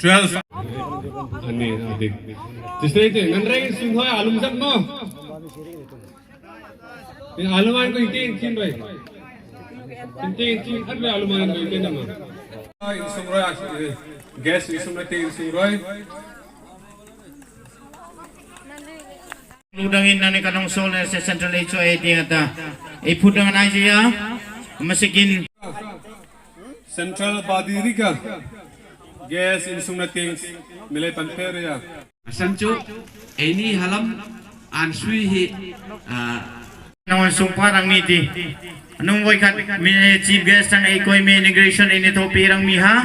12 ani adik jisne itu nandre sing hoy alum sak no ini aluman ko itin kin bai itin arbe aluman ko itin nama isum roy gas isum na tin sing roy ludangin nani kanong sol sa central HOA diata ipudangan aja masikin central badirika gas isum na tin milay panper ya Sancho ini halam ansui hi naon sumpah ang niti anong boy kat chief guest ang ikoy immigration ini to pirang miha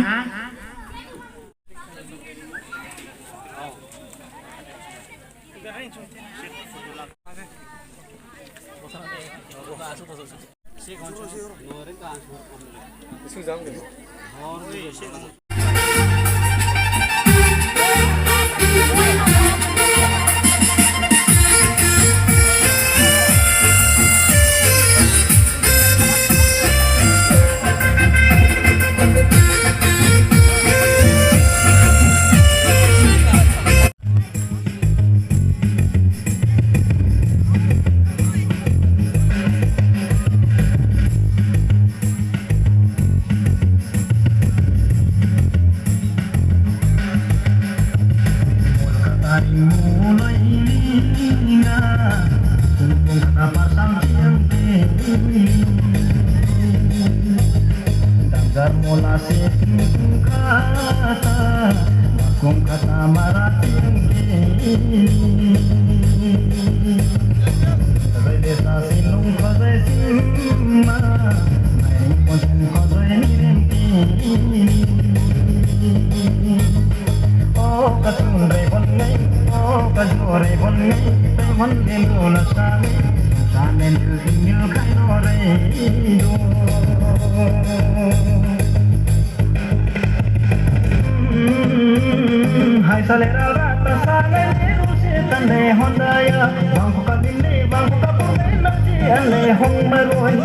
Hai salera rata sale rusi tane hondaya bangku kabinde bangku kapune nachi ale hong maroi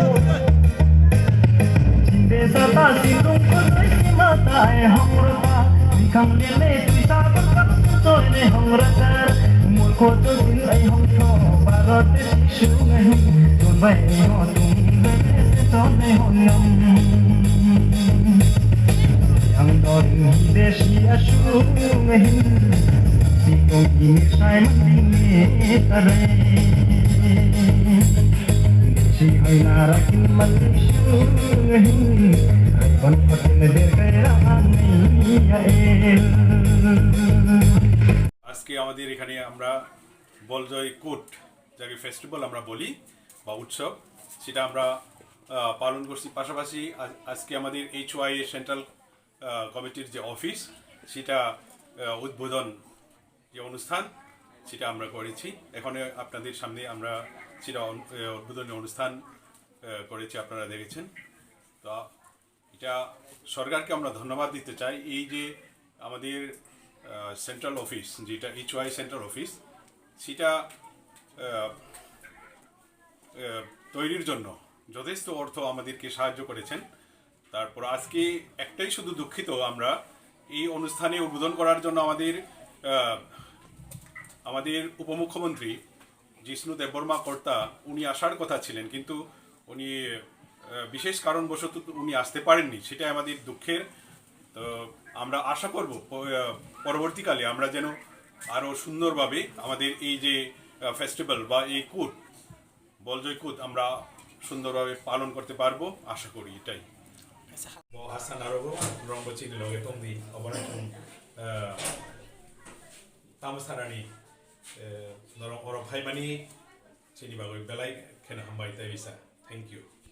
chinde sata silung ko dai mata ai hong rapa dikham le tuisa bakar soine hong rakar mul ko to din ai hong tho barat shu ngai don bai ho tum le to ne hong nam yang dorin desi asungai sikong ini sai mending tare desi hai narakin mandisungai hai kon patin der kairani ya el আজকে আমাদের এখানে আমরা বলজয় coat যাকে festival আমরা বলি বা উৎসব সেটা আমরা পালন করছি পাশাপাশি আজকে আমাদের HOA সেন্ট্রাল কমিটির যে অফিস সেটা উদ্বোধন যে অনুষ্ঠান সেটা আমরা করেছি এখানে আপনাদের সামনে আমরা সেটা উদ্বোধনী অনুষ্ঠান করেছি আপনারা দেখেছেন তো এটা সরকারকে আমরা ধন্যবাদ দিতে চাই এই যে আমাদের সেন্ট্রাল অফিস যেটা HOA সেন্ট্রাল অফিস সেটা তৈরির জন্য যথেষ্ট অর্থ আমাদেরকে সাহায্য করেছেন তারপর আজকে একটাই শুধু দুঃখিত আমরা এই অনুষ্ঠানে উদ্বোধন করার জন্য আমাদের উপমুখ্যমন্ত্রী জিষ্ণু দেববর্মা কর্তা উনি আসার কথা ছিলেন কিন্তু উনি বিশেষ কারণবশত উনি আসতে পারেননি সেটা আমাদের দুঃখের তো আমরা আশা করব পরবর্তীকালে আমরা যেন আরও সুন্দরভাবে আমাদের এই যে ফেস্টিভ্যাল বা এই কুট বলজয় কুট আমরা সুন্দরভাবে পালন করতে পারবো আশা করি এটাই Hasan Arogo, Rongo Chini Loge Tongdi, Obanakun Tamasarani, Norong Oropaimani, Chini Bago Belai, Ken Hambai Tevisa. Thank you.